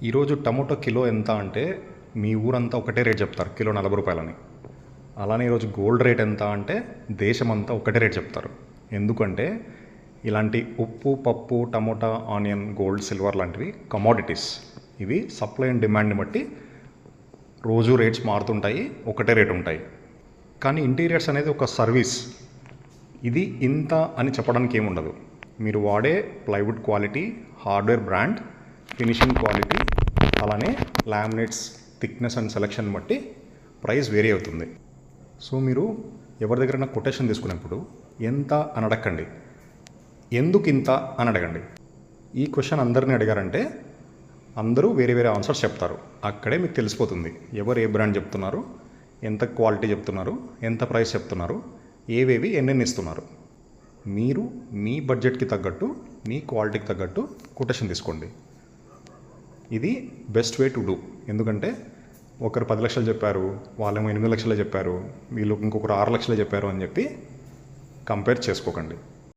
ఈరోజు tomato kilo ఎంత అంటే మీ ఊరంతా ఒకటే రేట్ చెప్తారు, కిలో 40 రూపాయలని. అలానే ఈరోజు గోల్డ్ రేట్ ఎంత అంటే దేశమంతా ఒకటే రేట్ చెప్తారు. ఎందుకంటే ఇలాంటి ఉప్పు, పప్పు, టమోటా, ఆనియన్, గోల్డ్, సిల్వర్ లాంటివి కమోడిటీస్. ఇవి సప్లై అండ్ డిమాండ్ని బట్టి రోజు రేట్స్ మారుతుంటాయి, ఒకటే రేట్ ఉంటాయి. కానీ ఇంటీరియర్స్ అనేది ఒక సర్వీస్. ఇది ఇంత అని చెప్పడానికి ఏముండదు. మీరు వాడే plywood quality, hardware brand, finishing quality, అలానే లామినేట్స్ థిక్నెస్ అండ్ సెలెక్షన్ బట్టి ప్రైస్ వేరీ అవుతుంది. సో మీరు ఎవరి దగ్గరైనా కొటేషన్ తీసుకున్నప్పుడు ఎంత అని అడగండి, ఎందుకు ఇంత అని అడగండి. ఈ క్వశ్చన్ అందరినీ అడిగారంటే అందరూ వేరే వేరే ఆన్సర్స్ చెప్తారు. అక్కడే మీకు తెలిసిపోతుంది ఎవరు ఏ బ్రాండ్ చెప్తున్నారు, ఎంత క్వాలిటీ చెప్తున్నారు, ఎంత ప్రైస్ చెప్తున్నారు, ఏవేవి ఎన్నెన్ని ఇస్తున్నారు. మీరు మీ బడ్జెట్కి తగ్గట్టు, మీ క్వాలిటీకి తగ్గట్టు కొటేషన్ తీసుకోండి. ఇది బెస్ట్ వే టు డూ. ఎందుకంటే ఒకరు 10 లక్షలు చెప్పారు, వాళ్ళేమో 8 లక్షలు చెప్పారు, వీళ్ళు ఇంకొకరు 6 లక్షలు చెప్పారు అని చెప్పి కంపేర్ చేసుకోకండి.